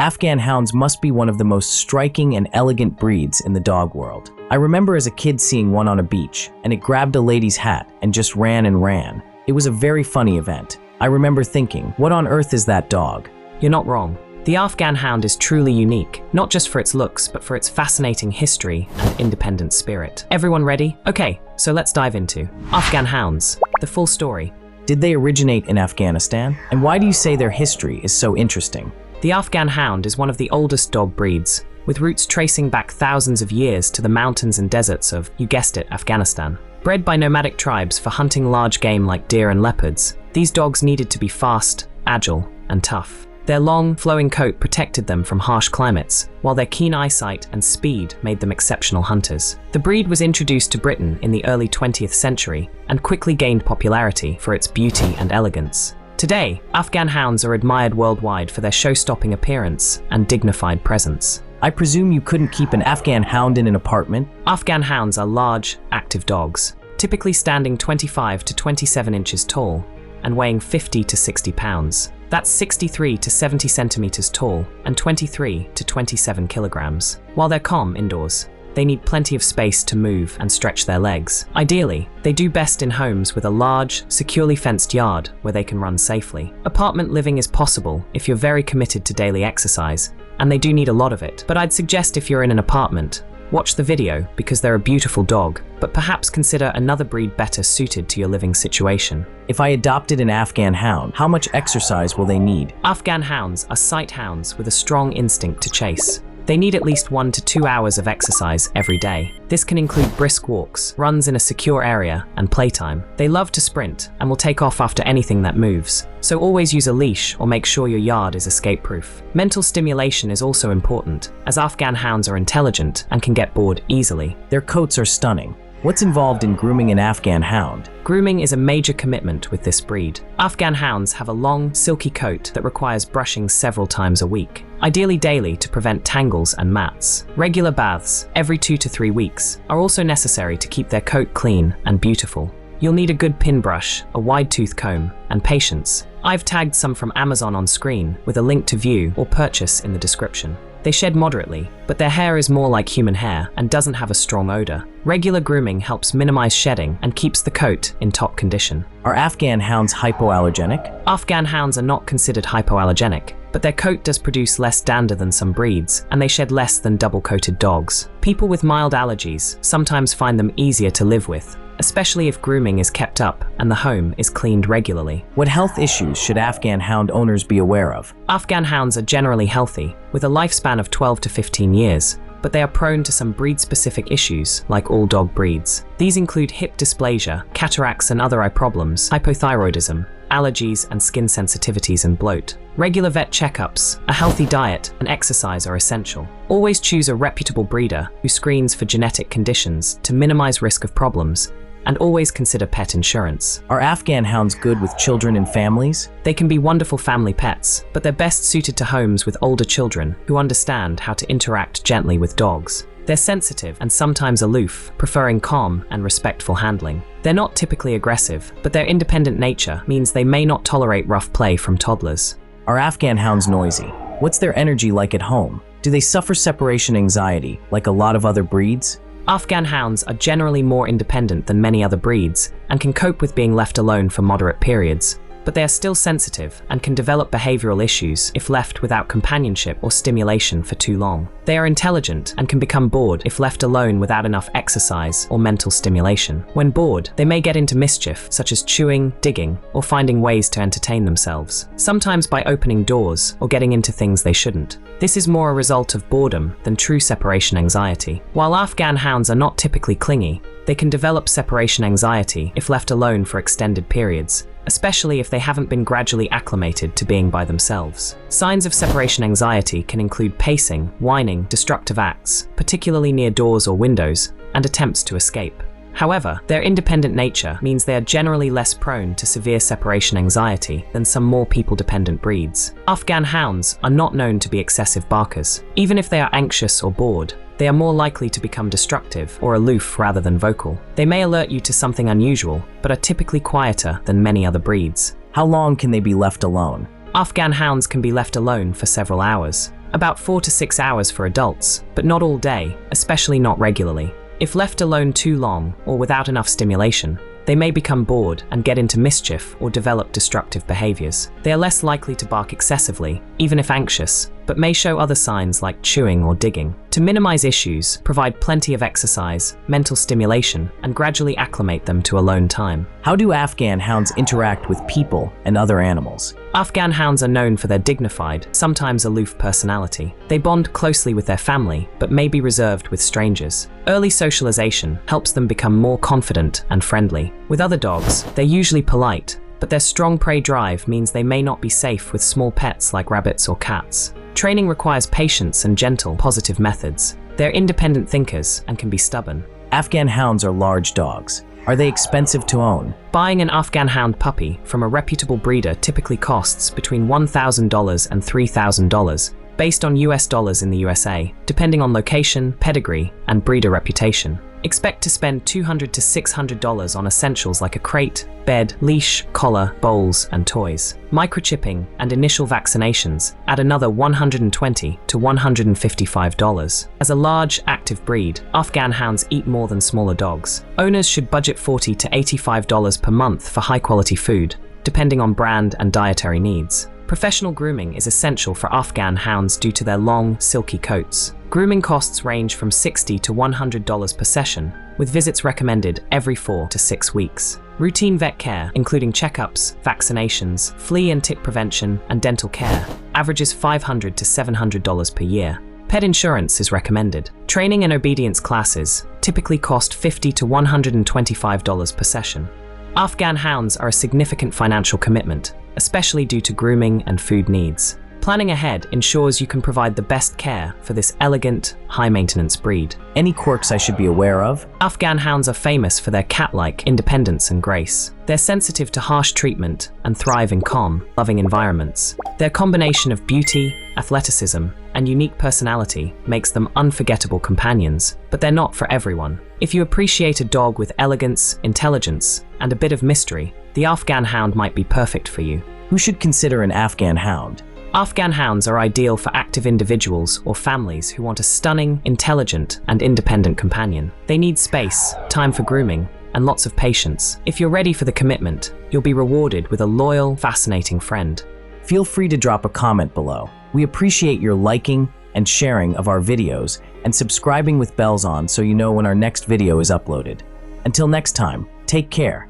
Afghan Hounds must be one of the most striking and elegant breeds in the dog world. I remember as a kid seeing one on a beach, and it grabbed a lady's hat and just ran and ran. It was a very funny event. I remember thinking, what on earth is that dog? You're not wrong. The Afghan Hound is truly unique, not just for its looks, but for its fascinating history and independent spirit. Everyone ready? Okay, so let's dive into Afghan Hounds, the full story. Did they originate in Afghanistan? And why do you say their history is so interesting? The Afghan Hound is one of the oldest dog breeds, with roots tracing back thousands of years to the mountains and deserts of, you guessed it, Afghanistan. Bred by nomadic tribes for hunting large game like deer and leopards, these dogs needed to be fast, agile, and tough. Their long, flowing coat protected them from harsh climates, while their keen eyesight and speed made them exceptional hunters. The breed was introduced to Britain in the early 20th century and quickly gained popularity for its beauty and elegance. Today, Afghan Hounds are admired worldwide for their show-stopping appearance and dignified presence. I presume you couldn't keep an Afghan Hound in an apartment? Afghan Hounds are large, active dogs, typically standing 25 to 27 inches tall and weighing 50 to 60 pounds. That's 63 to 70 centimeters tall and 23 to 27 kilograms. While they're calm indoors, they need plenty of space to move and stretch their legs. Ideally, they do best in homes with a large, securely fenced yard where they can run safely. Apartment living is possible if you're very committed to daily exercise, and they do need a lot of it. But I'd suggest if you're in an apartment, watch the video because they're a beautiful dog, but perhaps consider another breed better suited to your living situation. If I adopted an Afghan Hound, how much exercise will they need? Afghan Hounds are sight hounds with a strong instinct to chase. They need at least 1 to 2 hours of exercise every day. This can include brisk walks, runs in a secure area, and playtime. They love to sprint and will take off after anything that moves, so always use a leash or make sure your yard is escape-proof. Mental stimulation is also important, as Afghan Hounds are intelligent and can get bored easily. Their coats are stunning. What's involved in grooming an Afghan Hound? Grooming is a major commitment with this breed. Afghan Hounds have a long, silky coat that requires brushing several times a week, ideally daily to prevent tangles and mats. Regular baths, every 2 to 3 weeks, are also necessary to keep their coat clean and beautiful. You'll need a good pin brush, a wide-tooth comb, and patience. I've tagged some from Amazon on screen with a link to view or purchase in the description. They shed moderately, but their hair is more like human hair and doesn't have a strong odor. Regular grooming helps minimize shedding and keeps the coat in top condition. Are Afghan Hounds hypoallergenic? Afghan Hounds are not considered hypoallergenic, but their coat does produce less dander than some breeds, and they shed less than double-coated dogs. People with mild allergies sometimes find them easier to live with, especially if grooming is kept up and the home is cleaned regularly. What health issues should Afghan Hound owners be aware of? Afghan Hounds are generally healthy, with a lifespan of 12 to 15 years, but they are prone to some breed-specific issues, like all dog breeds. These include hip dysplasia, cataracts and other eye problems, hypothyroidism, allergies and skin sensitivities and bloat. Regular vet checkups, a healthy diet, and exercise are essential. Always choose a reputable breeder who screens for genetic conditions to minimize risk of problems, and always consider pet insurance. Are Afghan Hounds good with children and families? They can be wonderful family pets, but they're best suited to homes with older children who understand how to interact gently with dogs. They're sensitive and sometimes aloof, preferring calm and respectful handling. They're not typically aggressive, but their independent nature means they may not tolerate rough play from toddlers. Are Afghan Hounds noisy? What's their energy like at home? Do they suffer separation anxiety like a lot of other breeds? Afghan Hounds are generally more independent than many other breeds and can cope with being left alone for moderate periods, but they are still sensitive and can develop behavioral issues if left without companionship or stimulation for too long. They are intelligent and can become bored if left alone without enough exercise or mental stimulation. When bored, they may get into mischief, such as chewing, digging, or finding ways to entertain themselves, sometimes by opening doors or getting into things they shouldn't. This is more a result of boredom than true separation anxiety. While Afghan Hounds are not typically clingy, they can develop separation anxiety if left alone for extended periods, especially if they haven't been gradually acclimated to being by themselves. Signs of separation anxiety can include pacing, whining, destructive acts, particularly near doors or windows, and attempts to escape. However, their independent nature means they are generally less prone to severe separation anxiety than some more people-dependent breeds. Afghan Hounds are not known to be excessive barkers. Even if they are anxious or bored, they are more likely to become destructive or aloof rather than vocal. They may alert you to something unusual, but are typically quieter than many other breeds. How long can they be left alone? Afghan Hounds can be left alone for several hours, about 4 to 6 hours for adults, but not all day, especially not regularly. If left alone too long or without enough stimulation, they may become bored and get into mischief or develop destructive behaviors. They are less likely to bark excessively, even if anxious, but may show other signs like chewing or digging. To minimize issues, provide plenty of exercise, mental stimulation, and gradually acclimate them to alone time. How do Afghan hounds interact with people and other animals? Afghan hounds are known for their dignified, sometimes aloof personality. They bond closely with their family, but may be reserved with strangers. Early socialization helps them become more confident and friendly. With other dogs, they're usually polite, but their strong prey drive means they may not be safe with small pets like rabbits or cats. Training requires patience and gentle, positive methods. They're independent thinkers and can be stubborn. Afghan hounds are large dogs. Are they expensive to own? Buying an Afghan Hound puppy from a reputable breeder typically costs between $1,000 and $3,000, based on US dollars in the USA, depending on location, pedigree, and breeder reputation. Expect to spend $200 to $600 on essentials like a crate, bed, leash, collar, bowls, and toys. Microchipping and initial vaccinations add another $120 to $155. As a large, active breed, Afghan hounds eat more than smaller dogs. Owners should budget $40 to $85 per month for high-quality food, depending on brand and dietary needs. Professional grooming is essential for Afghan hounds due to their long, silky coats. Grooming costs range from $60 to $100 per session, with visits recommended every 4 to 6 weeks. Routine vet care, including checkups, vaccinations, flea and tick prevention, and dental care, averages $500 to $700 per year. Pet insurance is recommended. Training and obedience classes typically cost $50 to $125 per session. Afghan hounds are a significant financial commitment, especially due to grooming and food needs. Planning ahead ensures you can provide the best care for this elegant, high-maintenance breed. Any quirks I should be aware of? Afghan hounds are famous for their cat-like independence and grace. They're sensitive to harsh treatment and thrive in calm, loving environments. Their combination of beauty, athleticism, and unique personality makes them unforgettable companions, but they're not for everyone. If you appreciate a dog with elegance, intelligence, and a bit of mystery, the Afghan Hound might be perfect for you. Who should consider an Afghan hound? Afghan hounds are ideal for active individuals or families who want a stunning, intelligent, and independent companion. They need space, time for grooming, and lots of patience. If you're ready for the commitment, you'll be rewarded with a loyal, fascinating friend. Feel free to drop a comment below. We appreciate your liking and sharing of our videos and subscribing with bells on so you know when our next video is uploaded. Until next time, take care